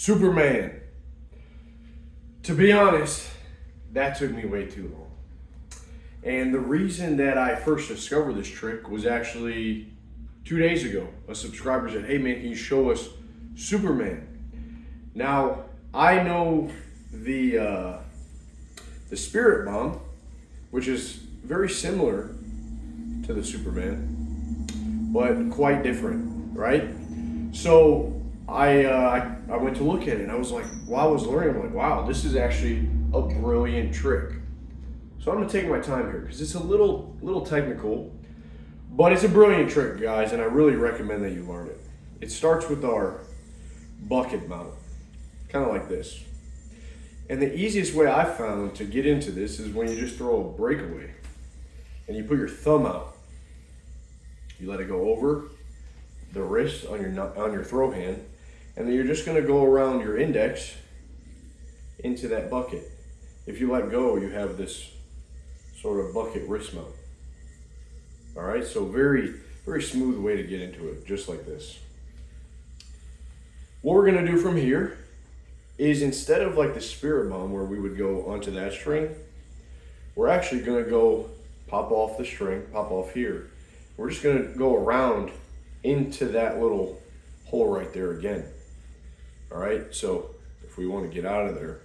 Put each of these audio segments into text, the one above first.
Superman. To be honest, that took me way too long. And the reason that I first discovered this trick was actually 2 days ago. A subscriber said, "Hey man, can you show us Superman?" Now, I know the Spirit Bomb, which is very similar to the Superman, but quite different, right? So I went to look at it and I was like, while I was learning, I'm like, wow, this is actually a brilliant trick. So I'm gonna take my time here because it's a little technical, but it's a brilliant trick, guys, and I really recommend that you learn it. It starts with our bucket mount, kind of like this. And the easiest way I found to get into this is when you just throw a breakaway and you put your thumb out. You let it go over the wrist on your throw hand, and then you're just gonna go around your index into that bucket. If you let go, you have this sort of bucket wrist mount. All right, so very, very smooth way to get into it, just like this. What we're gonna do from here is, instead of like the Spirit Bomb where we would go onto that string, we're actually gonna go pop off the string, pop off here. We're just gonna go around into that little hole right there again. All right, so if we wanna get out of there,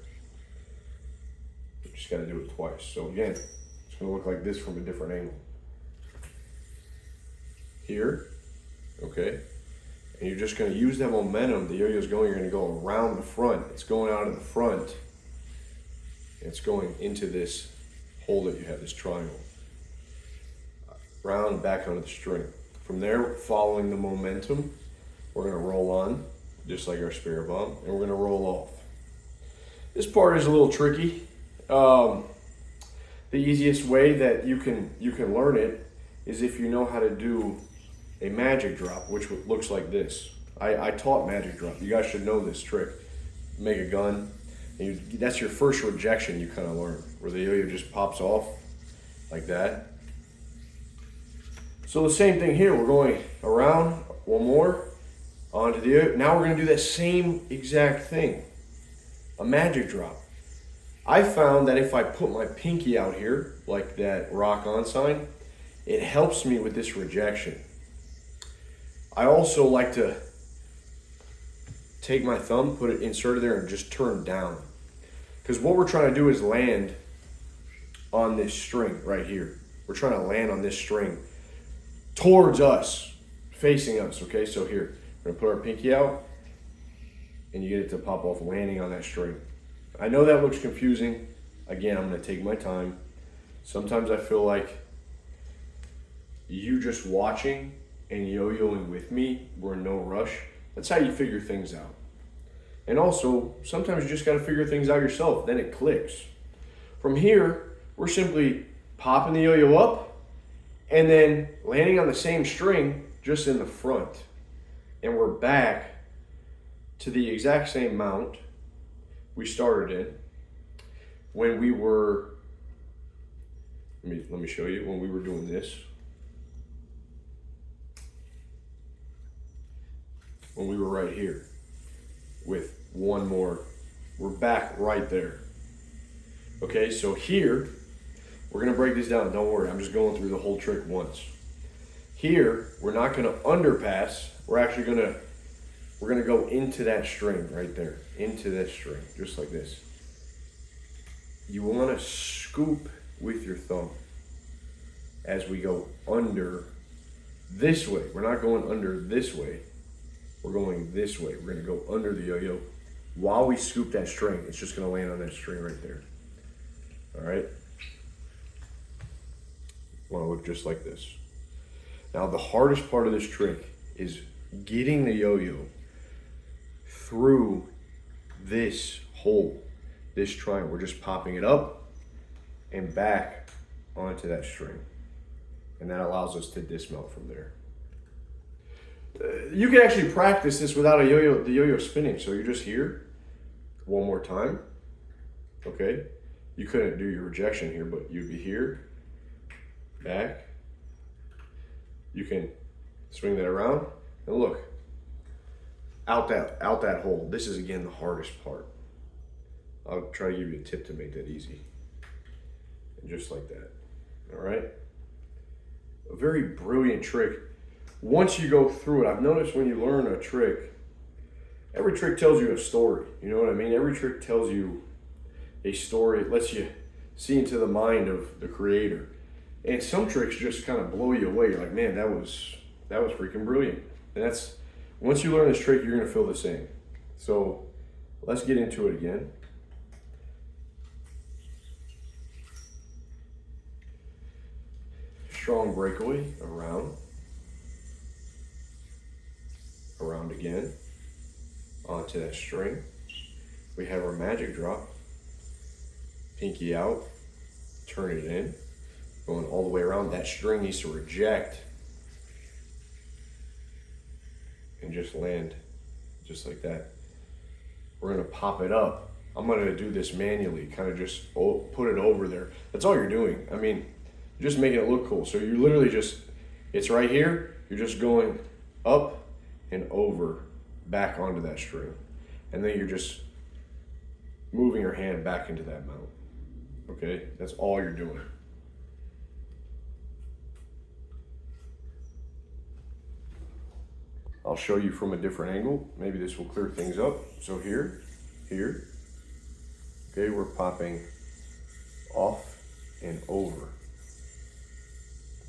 we just gotta do it twice. So again, it's gonna look like this from a different angle. Here, okay? And you're just gonna use that momentum, the yo-yo's going, you're gonna go around the front. It's going out of the front. It's going into this hole that you have, this triangle. Round and back onto the string. From there, following the momentum, we're gonna roll on, just like our Spirit Bomb, and we're gonna roll off. This part is a little tricky. The easiest way that you can learn it is if you know how to do a magic drop, which looks like this. I taught magic drop. You guys should know this trick. Make a gun, and that's your first rejection you kind of learn, where the yo-yo just pops off like that. So the same thing here, we're going around, one more, onto the yo-yo. Now we're gonna do that same exact thing, a magic drop. I found that if I put my pinky out here, like that rock on sign, it helps me with this rejection. I also like to take my thumb, put it inserted there, and just turn down. Because what we're trying to do is land on this string right here. We're trying to land on this string towards us, facing us, okay? So here, we're gonna put our pinky out, and you get it to pop off, landing on that string. I know that looks confusing. Again, I'm gonna take my time. Sometimes I feel like you just watching and yo-yoing with me, we're in no rush. That's how you figure things out. And also, sometimes you just gotta figure things out yourself, then it clicks. From here, we're simply popping the yo-yo up and then landing on the same string, just in the front. And we're back to the exact same mount we started in when we were, let me show you, when we were doing this. When we were right here with one more, we're back right there. Okay, so here, we're gonna break this down, don't worry, I'm just going through the whole trick once. Here, we're not gonna underpass, we're actually we're gonna go into that string right there, into that string, just like this. You wanna scoop with your thumb as we go under this way. We're not going under this way. We're going this way. We're gonna go under the yo-yo while we scoop that string. It's just gonna land on that string right there. All right? Wanna look just like this. Now the hardest part of this trick is getting the yo-yo through this hole, this triangle. We're just popping it up and back onto that string. And that allows us to dismount from there. You can actually practice this without the yo-yo spinning. So you're just here, one more time, okay? You couldn't do your rejection here, but you'd be here, back. You can swing that around, and look, out that hole. This is again the hardest part. I'll try to give you a tip to make that easy. And just like that. All right. A very brilliant trick. Once you go through it, I've noticed when you learn a trick, every trick tells you a story. You know what I mean? Every trick tells you a story. It lets you see into the mind of the creator. And some tricks just kind of blow you away. You're like, man, that was freaking brilliant. And that's, once you learn this trick, you're gonna feel the same. So let's get into it again. Strong breakaway, around again, onto that string. We have our magic drop, pinky out, turn it in, going all the way around. That string needs to reject and just land just like that. We're gonna pop it up. I'm gonna do this manually, kind of just put it over there. That's all you're doing. I mean, you're just making it look cool. So you're literally just, it's right here, you're just going up and over, back onto that string. And then you're just moving your hand back into that mount. Okay, that's all you're doing. I'll show you from a different angle. Maybe this will clear things up. So here. Okay, we're popping off and over,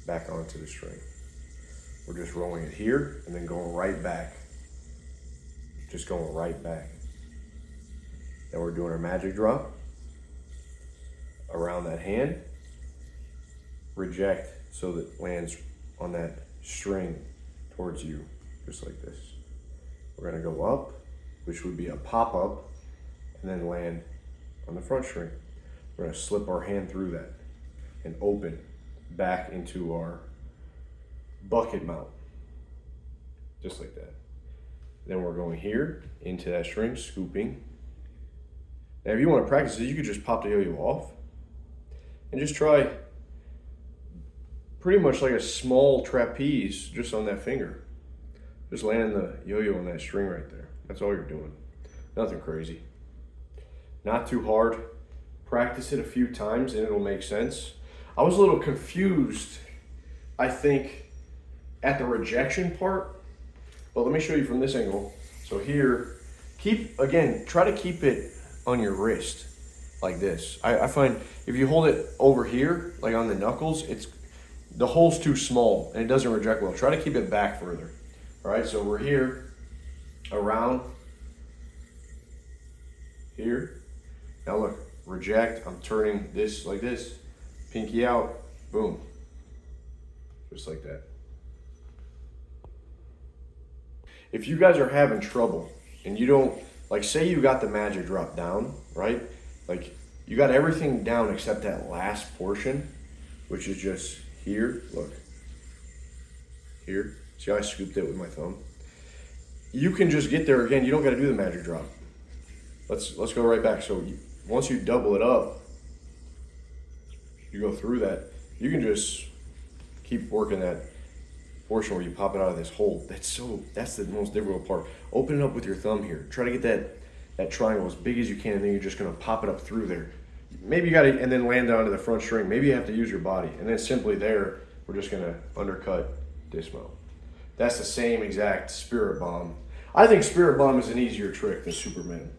back onto the string. We're just rolling it here and then going right back. Just going right back. Then we're doing our magic drop around that hand. Reject so that it lands on that string towards you, just like this. We're gonna go up, which would be a pop up, and then land on the front string. We're gonna slip our hand through that and open back into our bucket mount, just like that. Then we're going here into that string, scooping. Now if you want to practice this, you could just pop the yo-yo off and just try pretty much like a small trapeze just on that finger. Just landing the yo-yo on that string right there. That's all you're doing. Nothing crazy. Not too hard. Practice it a few times and it'll make sense. I was a little confused, I think, at the rejection part, but let me show you from this angle. So here, try to keep it on your wrist like this. I find if you hold it over here, like on the knuckles, the hole's too small and it doesn't reject well. Try to keep it back further. All right, so we're here, around, here. Now look, reject, I'm turning this like this, pinky out, boom, just like that. If you guys are having trouble and you don't, like say you got the magic drop down, right? Like you got everything down except that last portion, which is just here, look, here. See how I scooped it with my thumb? You can just get there again. You don't got to do the magic drop. Let's go right back. So once you double it up, you go through that. You can just keep working that portion where you pop it out of this hole. That's the most difficult part. Open it up with your thumb here. Try to get that triangle as big as you can, and then you're just gonna pop it up through there. Maybe you got to, and then land onto the front string. Maybe you have to use your body, and then simply there, we're just gonna undercut dismount. That's the same exact Spirit Bomb. I think Spirit Bomb is an easier trick than Superman,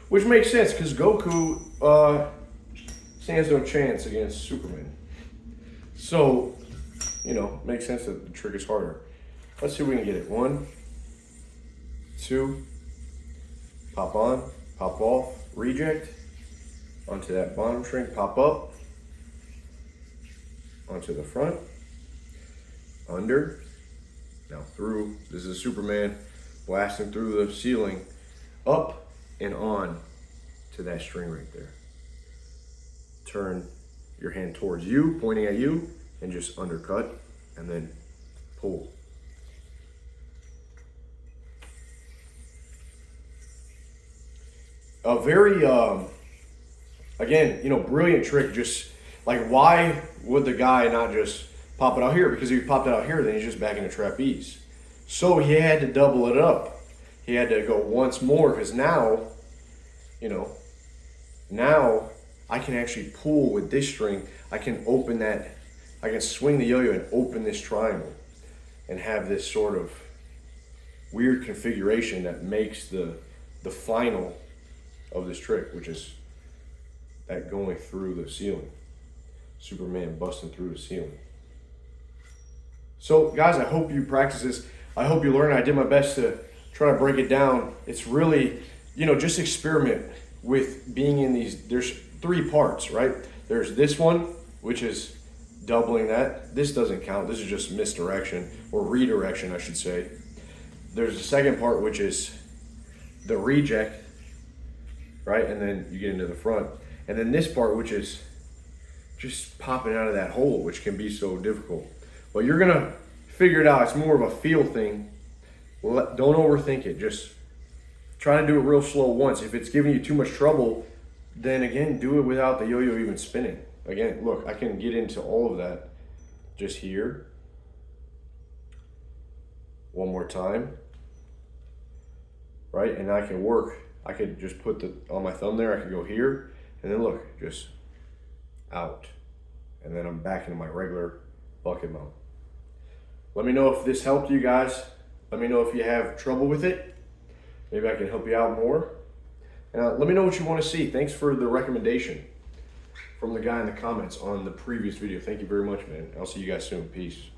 which makes sense because Goku stands no chance against Superman. So, you know, makes sense that the trick is harder. Let's see if we can get it. 1, 2, pop on, pop off, reject, onto that bottom string, pop up, onto the front, under, now through. This is Superman blasting through the ceiling, up and on to that string right there. Turn your hand towards you, pointing at you, and just undercut, and then pull. A very, again, you know, brilliant trick. Just like, why would the guy not just pop it out here? Because if he popped it out here, then he's just back in the trapeze. So he had to double it up. he had to go once more, because now, you know, now I can actually pull with this string. I can open that, I can swing the yo-yo and open this triangle and have this sort of weird configuration that makes the final of this trick, which is that going through the ceiling. Superman busting through the ceiling. So guys, I hope you practice this. I hope you learn. I did my best to try to break it down. It's really, you know, just experiment with being in these. There's 3 parts, right? There's this one, which is doubling that. This doesn't count. This is just misdirection, or redirection, I should say. There's the second part, which is the reject, right? And then you get into the front. And then this part, which is just popping out of that hole, which can be so difficult. But you're gonna figure it out. It's more of a feel thing. Don't overthink it. Just try to do it real slow once. If it's giving you too much trouble, then again, do it without the yo-yo even spinning. Again, look, I can get into all of that just here. One more time, right? And I can work. I could just put on my thumb there, I could go here, and then look, just out. And then I'm back into my regular bucket mount. Let me know if this helped you guys. Let me know if you have trouble with it. Maybe I can help you out more. Let me know what you want to see. Thanks for the recommendation from the guy in the comments on the previous video. Thank you very much, man. I'll see you guys soon. Peace.